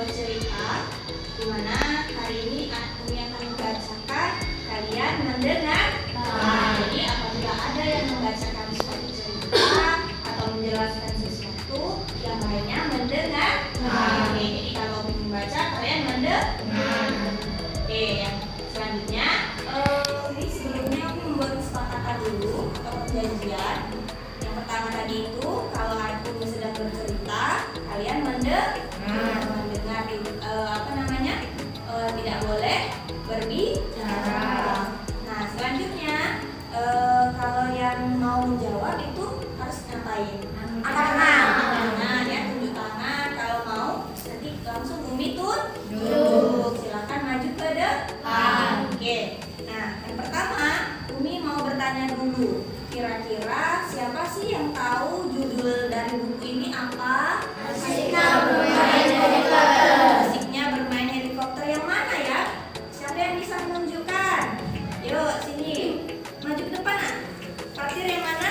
sebuah cerita di mana hari ini Umi akan membacakan, kalian mendengar. Jadi apabila ada yang membacakan suatu cerita atau menjelaskan sesuatu, yang lainnya mendengar. Jadi kalau Umi membaca, kalian mendengar. Yang selanjutnya, ini sebelumnya Umi membuat kesepakatan dulu atau perjanjian. Yang pertama tadi itu, kalau Umi sedang bercerita, kalian mendengar, tidak boleh berbicara. Nah, selanjutnya kalau yang mau menjawab itu harus ngapain? Angkat tangan. Ya, tunjuk tangan. Kalau mau, nanti langsung Umi tunjuk. Silakan maju ke depan. Oke. Nah, yang pertama, Umi mau bertanya dulu. Kira-kira siapa sih yang tahu judul dari buku ini apa? Asiknya bermain helikopter. Yang mana ya? Siapa yang bisa menunjukkan? Yuk, sini. Maju ke depan, nak. Parkir yang mana?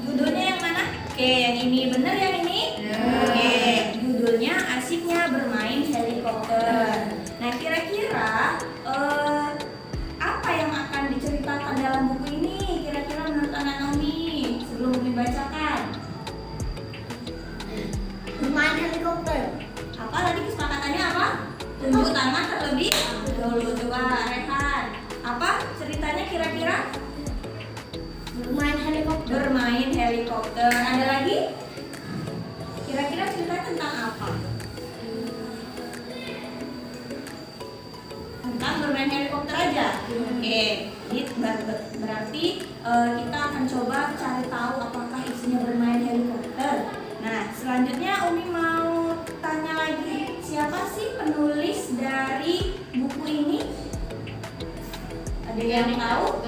Judulnya yang mana? Oke, yang ini. Bener yang ini? Oke, judulnya Asiknya Bermain Helikopter. Nah, kira-kira apa yang akan diceritakan dalam buku ini? Kira-kira menurut anak Umi sebelum Umi bacakan? Bermain helikopter. Apa tadi kesepakatannya apa? Tunjuk tangan terlebih dahulu. Coba Rehan. Apa ceritanya kira-kira? Bermain helikopter. Bermain helikopter. Ada lagi? Kira-kira ceritanya tentang apa? Tentang bermain helikopter aja. Oke. Jadi berarti kita akan coba cari tahu apakah isinya bermain helikopter. Nah, selanjutnya Umi mau tanya lagi, siapa sih penulis dari buku ini? Ada yang tahu?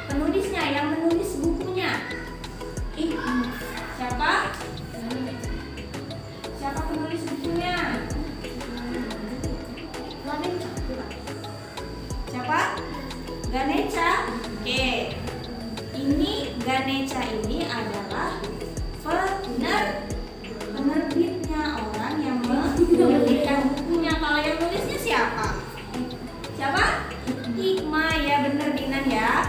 Penulisnya, yang menulis bukunya. Siapa? Siapa penulis bukunya? Siapa? Ganesha. Oke. Ini Ganesha ini adalah penerbitnya, orang yang menerbitkan bukunya. Kalau yang nulisnya siapa? Siapa? Hikmah. Ya bener Dinan ya.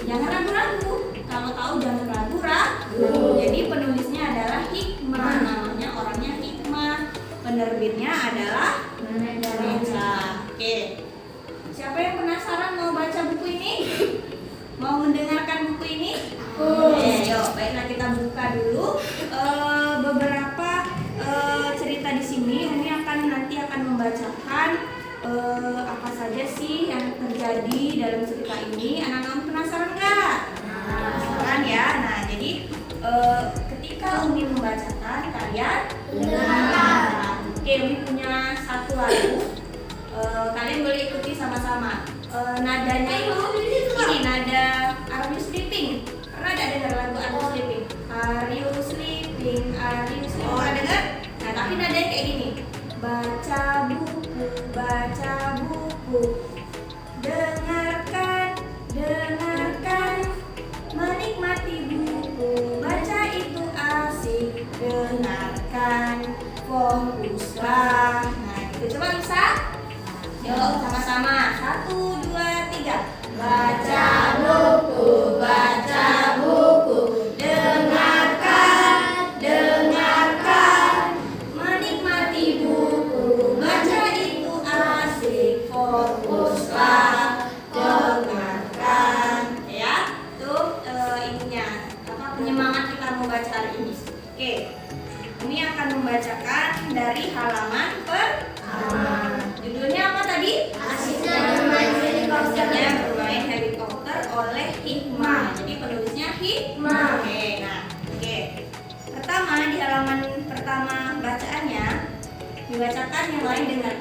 Jangan ragu-ragu. Kalau tahu jangan ragu-ragu. Jadi penulisnya adalah Hikmah. Namanya orangnya Hikmah. Penerbitnya adalah Ganesha. Oke. Siapa yang penasaran mau baca buku ini? Mau mendengarkan buku ini? Yuk, baiklah kita buka dulu beberapa cerita di sini. Umi nanti akan membacakan apa saja sih yang terjadi dalam cerita ini. Anak-anak penasaran nggak? Penasaran ya. Nah, jadi ketika Umi membacakan, kalian dengarkan. Oke, Umi punya satu lagu. Kalian boleh ikuti sama-sama. Nadanya itu ini nada Are You Sleeping? Pernah ada dengar lagu Are You Sleeping? Are you sleeping? Are you sleeping? Pernah dengar? Nah, tapi nadanya kayak gini. Baca buku, dengarkan, menikmati buku, baca itu asik, dengarkan, fokuslah. Nah, itu coba bisa? Yuk, sama-sama. 1, 2, 3. Baca buku, dengarkan, menikmati buku, baca itu asik, fokuslah, dengarkan. Ya, itu ininya, penyemangat kita membaca hari ini. Oke, ini akan membacakan dari halaman pertama. Judulnya apa tadi? Asiknya bermain helikopter. Bermain helikopter oleh Hikmah. Jadi penulisnya Hikmah. Oke. Pertama di halaman pertama bacaannya dibacakan, yang lain dengar.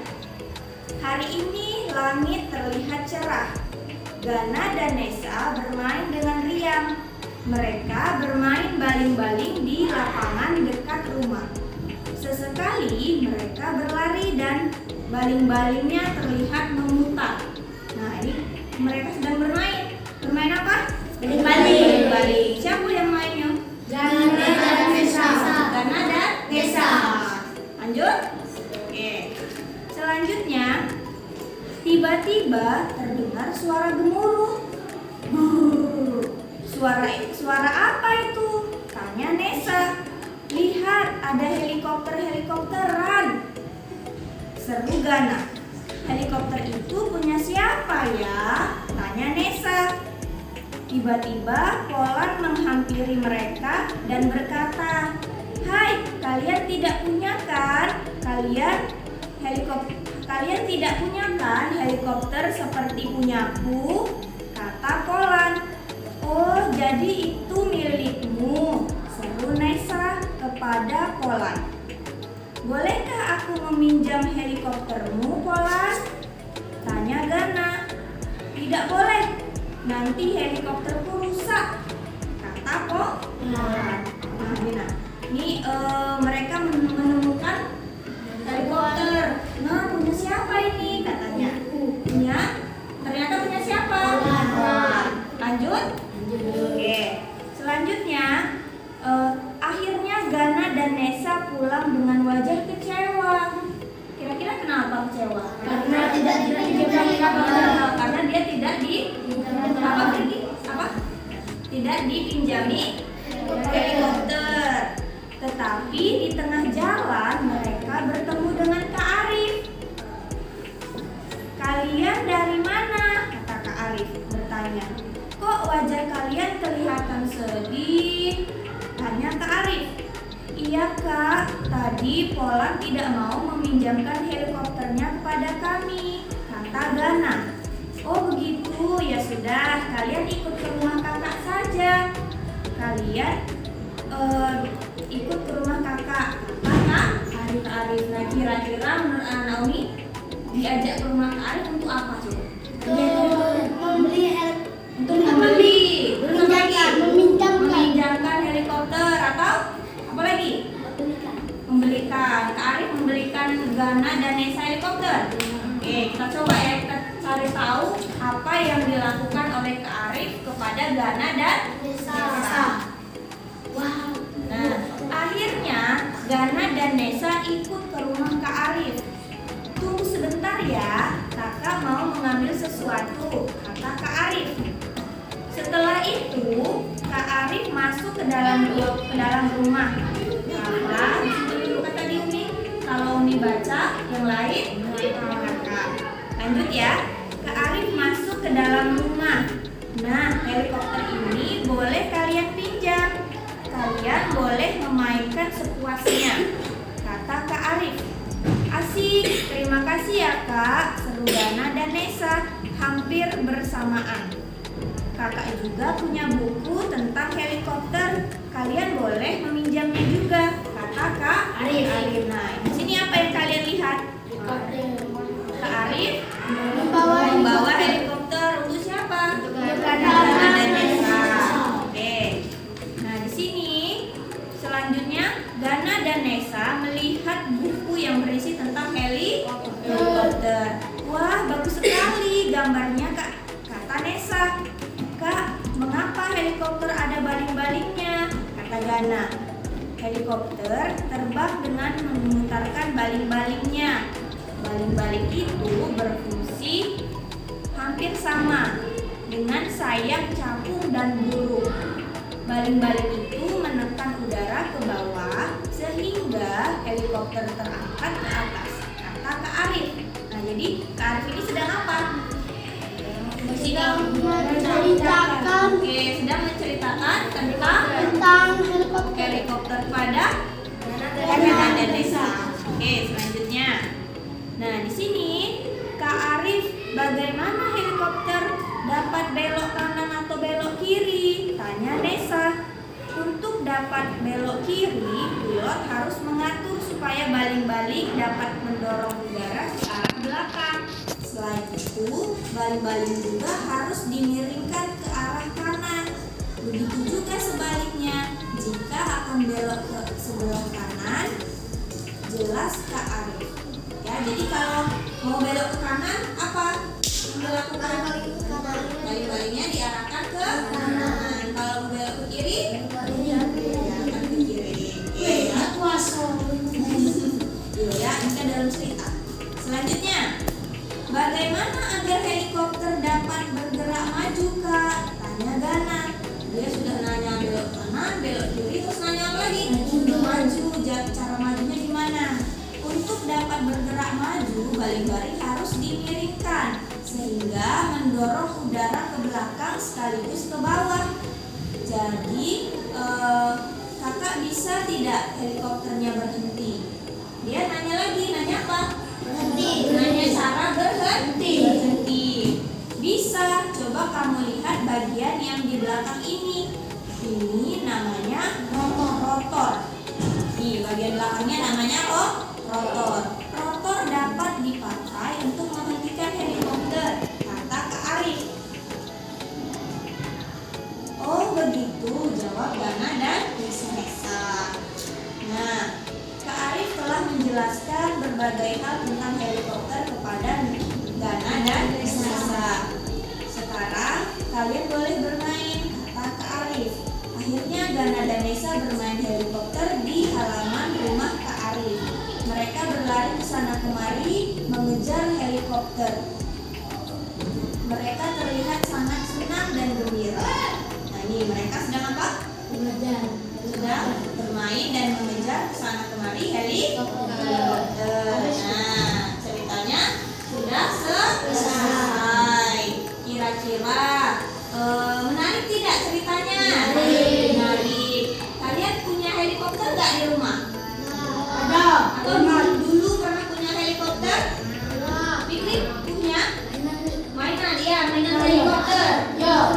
Hari ini langit terlihat cerah. Gana dan Nesa bermain dengan riang. Mereka bermain baling-baling di lapangan dekat rumah. Sesekali mereka berlari dan baling-balingnya terlihat memutar. Nah, ini mereka sedang bermain. Bermain apa? Baling-baling. Siapa yang mainnya? Gana dan Nesa. Lanjut. Oke, Tiba-tiba terdengar suara gemuruh. Brrr. Suara apa itu? Tanya Nesa. Lihat, ada helikopteran. Seru Gana. Helikopter itu punya siapa ya? Tanya Nesa. Tiba-tiba Polan menghampiri mereka dan berkata, "Hai, kalian tidak punya kan? Kalian tidak punya kan helikopter seperti punyaku?" Kata Polan. "Oh, jadi itu milikmu," seru Nesa kepada Polan. "Bolehkah aku meminjam helikoptermu, Polan?" Tanya Gana. "Tidak boleh, nanti helikopterku rusak," kata Polan. Nah, Gina, ini mereka menemukan helikopter. Nah, punya siapa ini? Katanya. Ternyata punya siapa? Polan. Lanjut? Oke. Selanjutnya, akhirnya Gana dan Nesa pulang dengan wajah kecewa. Kira-kira kenapa kecewa? Karena tidak dipinjam Karena dia tidak tidak dipinjami helikopter. Tetapi di tengah jalan mereka bertemu dengan Kak Arif. "Kalian dari mana?" kata Kak Arif bertanya. "Kok wajah kalian kelihatan sedih?" tanya Kak Arif. "Iya Kak, tadi Polan tidak mau meminjamkan helikopternya kepada kami," kata Gana. "Oh begitu, ya sudah, kalian ikut ke rumah kakak saja. Kalian ikut ke rumah kakak," kata Kak Arif. Nah, kira-kira menurut Naomi diajak ke rumah Kak Arif untuk apa coba? Meminjamkan helikopter atau apa lagi? Membelikan. Kak Arif membelikan Gana dan Nesa helikopter. Oke, kita coba ya, kita cari tahu apa yang dilakukan oleh Kak Arif kepada Gana dan Nesa. Wow. Nah, akhirnya Gana dan Nesa ikut ke rumah Kak Arif. "Tunggu sebentar ya, kakak mau mengambil sesuatu," kata Kak Arif. Setelah itu, Kak Arif masuk ke dalam rumah. Apa? Dulu kata di Umi. Kalau Umi baca, yang lain kakak. Lanjut ya. Kak Arif masuk ke dalam rumah. "Nah, helikopter ini boleh kalian pinjam. Kalian boleh memainkan sepuasnya," kata Kak Arif. "Asik, terima kasih ya Kak," seru Gana dan Nesa hampir bersamaan. "Kakak juga punya buku tentang helikopter. Kalian boleh meminjamnya juga," kata Kak Arif. Nah, di sini apa yang kalian lihat? Kak Arif membawa helikopter untuk siapa? Gana dan Nesa. Oke. Nah, di sini selanjutnya Gana dan Nesa melihat buku yang berisi tentang helikopter. "Wah, bagus sekali gambarnya Kak," kata Nesa. "Kak, mengapa helikopter ada baling-balingnya?" kata Gana. "Helikopter terbang dengan memutarkan baling-balingnya. Baling-baling itu berfungsi hampir sama dengan sayap capung dan burung. Baling-baling itu menekan udara ke bawah sehingga helikopter terangkat ke atas," kata Kak Arif. Nah, jadi Kak Arif ini sedang apa? Sedang menceritakan tentang helikopter pada Gana dan Nesa. Oke, selanjutnya. Nah, di sini Kak Arif, "Bagaimana helikopter dapat belok kanan atau belok kiri?" tanya Nesa. "Untuk dapat belok kiri, pilot harus mengatur supaya baling-baling dapat mendorong udara ke arah belakang. Selain itu, baling-baling juga harus dimiringkan ke arah kanan. Begitu juga sebaliknya, jika akan belok ke sebelah kanan." Jelas Kak Arif. Ya, jadi kalau mau belok ke kanan, apa yang dilakukan? Baling-balingnya diarahkan ke kanan. Kalau mau belok ke kiri, diarahkan ke kiri. Ya, ini kan dalam cerita. Selanjutnya, bagaimana agar Nah, untuk dapat bergerak maju, baling-baling harus dimiringkan sehingga mendorong udara ke belakang sekaligus ke bawah. Jadi, kakak bisa tidak helikopternya berhenti? Dia nanya lagi, nanya apa? Berhenti. Nanya cara berhenti. Berhenti. Bisa. Coba kamu lihat bagian yang di belakang ini. Ini namanya rotor. Di bagian belakangnya namanya rotor. Rotor dapat dipakai untuk menghentikan helikopter, kata Kak Arif. Oh begitu, jawab Gana dan Nesa. Nah, Kak Arif telah menjelaskan berbagai hal tentang helikopter kepada Gana dan Nesa. Sekarang kalian boleh bermain, kata Kak Arif. Akhirnya Gana dan Nesa bermain helikopter di halaman rumah Kak Arif. Mereka berlari ke sana kemari mengejar helikopter. Mereka terlihat sangat senang dan gembira. Nah ini mereka sedang apa? Sedang bermain dan mengejar ke sana kemari helikopter. Nah ceritanya sudah selesai. Kira-kira menarik tidak ceritanya? Menarik. Kalian punya helikopter nggak di rumah? Ada. Atau dulu pernah punya helikopter? Fikri punya? Mainan helikopter.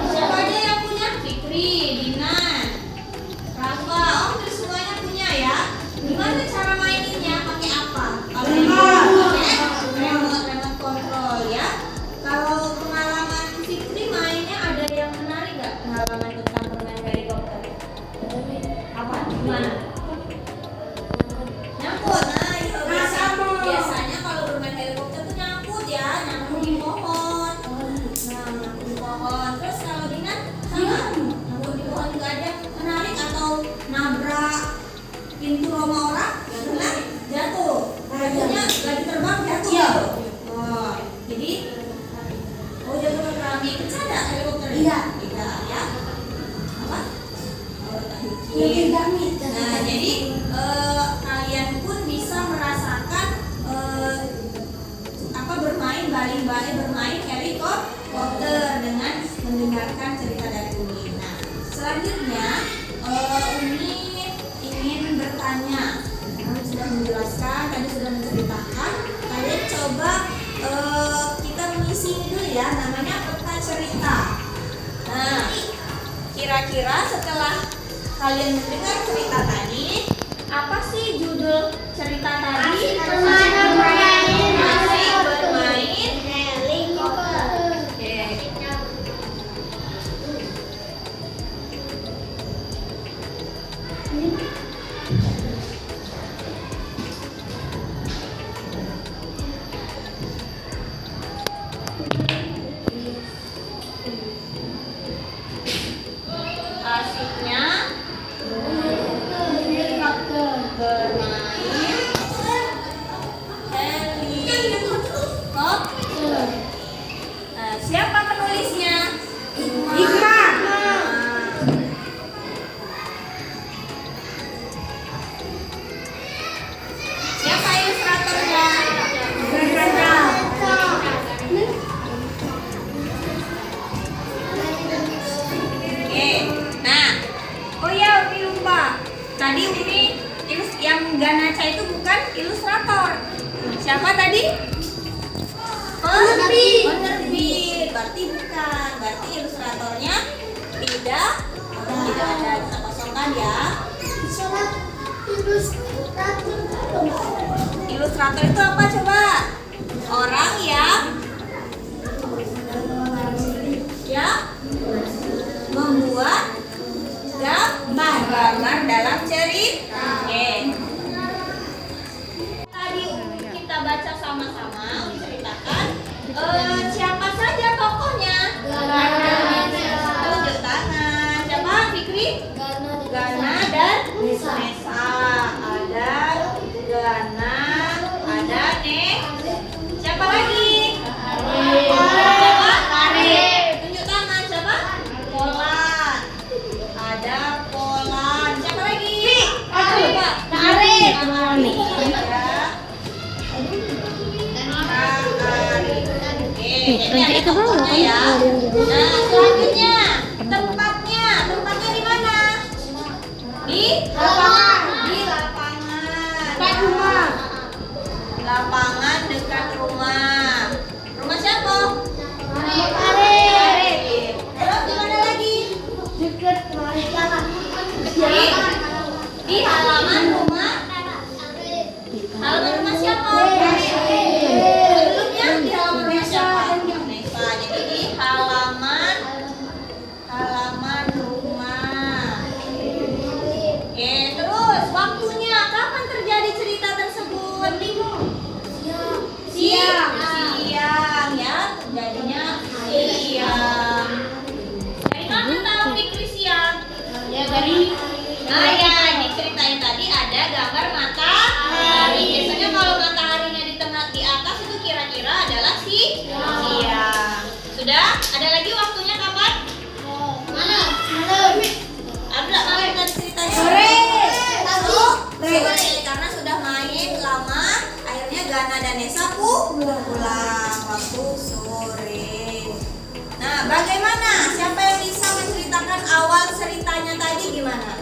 Siapa aja yang punya? Fikri, Dinan, Rafa, hampir semuanya punya ya. Gimana cara maininnya? Pakai apa? Pakai remote control ya. Kalau pengalaman Fikri mainnya ada yang menarik nggak? Pengalaman tentang bermain helikopter? Apa? Gimana? Nyangkut. Nah, itu biasanya kalau bermain helikopter tuh nyangkut ya, nyangkut di pohon. Nah, nyangkut di pohon. Terus kalau Dinan sama, nyangkut di pohon juga ada. Menarik atau nabrak pintu rumah orang? Pernah jatuh. Jatuhnya lagi terbang jatuh. Oh, jadi jatuh ke keramik. Pecah nggak helikopter? Tidak ya. Apa? Nah, jadi kalian pun bisa merasakan bermain helikopter dengan mendengarkan cerita dari Umi. Nah, selanjutnya Umi ingin bertanya. Kami sudah menjelaskan, tadi sudah menceritakan. Kalian coba kita mengisi dulu ya, namanya peta cerita. Nah, kira-kira setelah kalian mendengar cerita tadi, apa sih judul cerita tadi? Asik bermain helikopter. Oke. Asiknya bermain helikopter. Siapa penulisnya? Hikmah. Siapa ilustratornya? Oke. Nah, Umi lupa. Tadi Umi yang Ganaca itu bukan ilustrator. Siapa tadi? Penerbit. Berarti bukan. Berarti ilustratornya tidak ada. Kita kosongkan ya. Ilustrator itu apa coba? Orang yang membuat gambar dalam cerita. Oke. Tadi kita baca sama-sama, menceritakan siapa saja tokohnya. Tunjuk tangan. Siapa? Fikri? Gana dan Nesa. Ada Gana, ada siapa lagi? Siapa? Tunjuk tangan. Siapa? Polan. Ada Polan. Siapa lagi? Arif. Ini ada contohnya ya. Nah, selanjutnya tempatnya di mana? Di lapangan. Di lapangan. Dekat rumah. Lapangan dekat rumah. Rumah siapa? Arif. Terus di mana lagi? Dekat jalan. Di halaman rumah. Halaman rumah siapa? Sebelumnya di halaman rumah siapa? Neva. Jadi di halaman rumah. Oke, terus waktunya kapan terjadi cerita tersebut? Siang ya, terjadinya siang. Dari mana tahu Fikri siang? Ya dari Nah ya, diceritain tadi ada gambar matahari. Biasanya kalau mataharinya di tengah di atas itu kira-kira adalah siang. Sudah? Ada lagi waktunya kapan? malam. Ada malam tadi ceritanya. Sore. Sore. Karena sudah main lama, akhirnya Gana dan Nesa pulang waktu sore. Nah, bagaimana? Siapa yang bisa menceritakan awal ceritanya tadi gimana?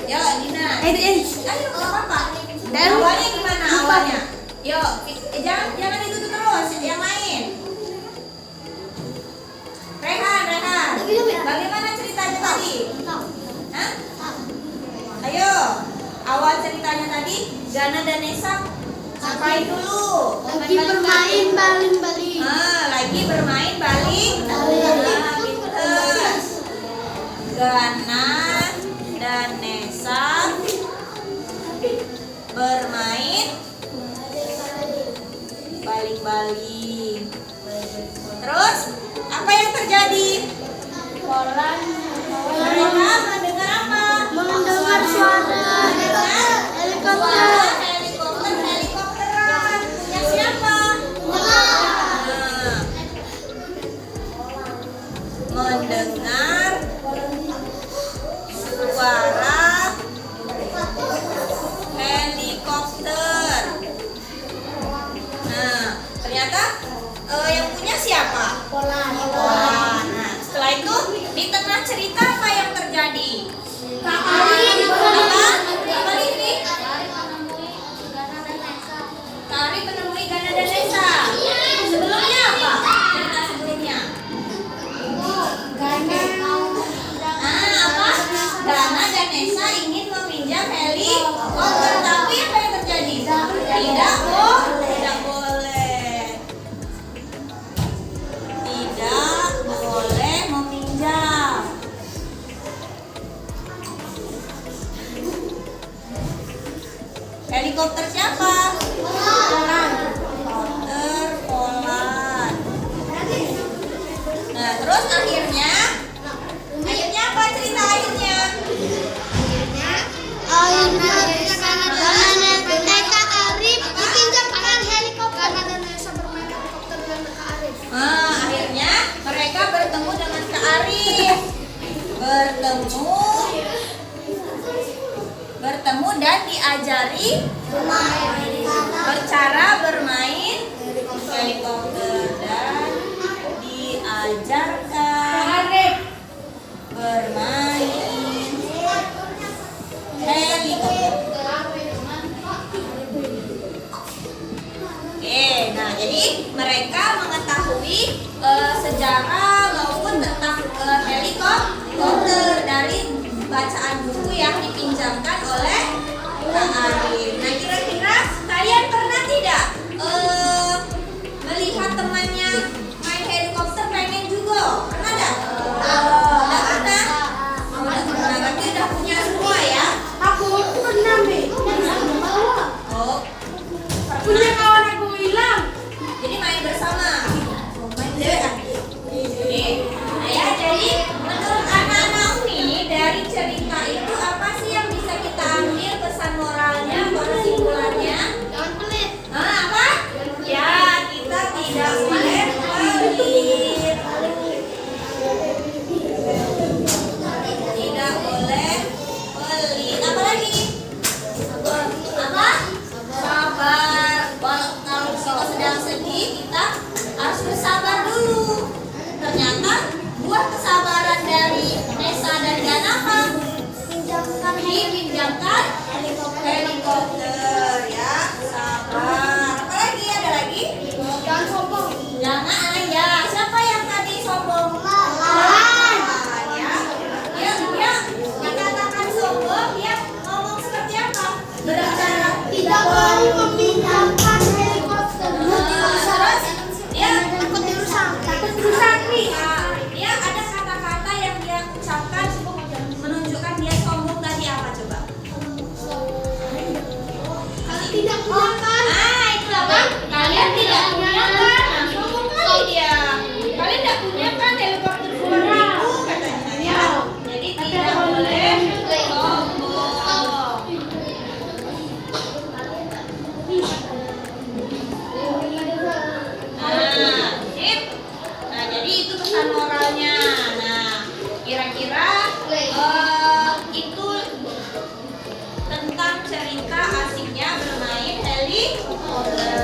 Ya, Dina. Ayo, nggak apa-apa. Awalnya gimana awalnya? Yuk, jangan itu terus, yang lain. Rehan. Bagaimana ceritanya tadi? Hah? Ayo, awal ceritanya tadi Gana dan Nesa ngapain dulu? Lagi bermain baling-baling. Lagi bermain baling. Pinter. Gana dan Nesa bermain baling-baling. Terus apa yang terjadi? Mereka mendengar apa? Mendengar suara helikopter. Helikopteran. Punya siapa? Mendengar suara helikopter. Nah, ternyata yang punya siapa? Polan. Nah, setelah itu di tengah cerita apa yang terjadi? Kak Ari Apa ini? Kak Ari menemui Gana dan Nesa. Sebelumnya apa? Cerita sebelumnya. Apa? Gana dan Nesa ingin meminjam helikopter, tapi apa yang terjadi? Tidak boleh. Tidak boleh meminjam. Helikopter siapa? Helikopter Polan. Nah, terus akhirnya apa cerita akhirnya? Kak Arif dipinjamkan helikopter. Gana dan Nesa bermain helikopter dengan Kak Arif. Akhirnya mereka bertemu dengan Kak Arif. Bertemu dan diajari cara bermain helikopter dan diajarkan bermain helikopter. Oke, nah jadi mereka mengetahui sejarah maupun tentang helikopter dari bacaan buku yang dipinjamkan oleh Kak Arif. Nah, kira-kira kalian pernah tidak melihat temannya main helikopter pengen juga? Pernah tidak? Udah pernah? Pernah, berarti udah punya semua ya? Aku pernah, Be. Oh, Punya pernah. kawan aku hilang. Jadi main bersama. Main dekat. Oke. Nah ya, jadi menurut anak-anak Umi dari cerita itu apa sih yang bisa kita ambil pesan moralnya, kesimpulannya? Jangan pelit. Apa? Jangan Tidak mau memindahkan helikopter. Terus dia Takut dirusak. takut rusak nih. Dia ada kata-kata yang dia ucapkan menunjukkan dia sombong tadi apa coba? Kalau tidak punya kan? Itu apa? Kalian tidak punya kan? Sombong kali dia. Kalian tidak punya kan helikopter puluhan ribu katanya ya. Jadi tidak boleh sombong. Sip. Nah, jadi itu pesan moralnya. Nah, kira-kira itu tentang cerita asiknya bermain helikopter.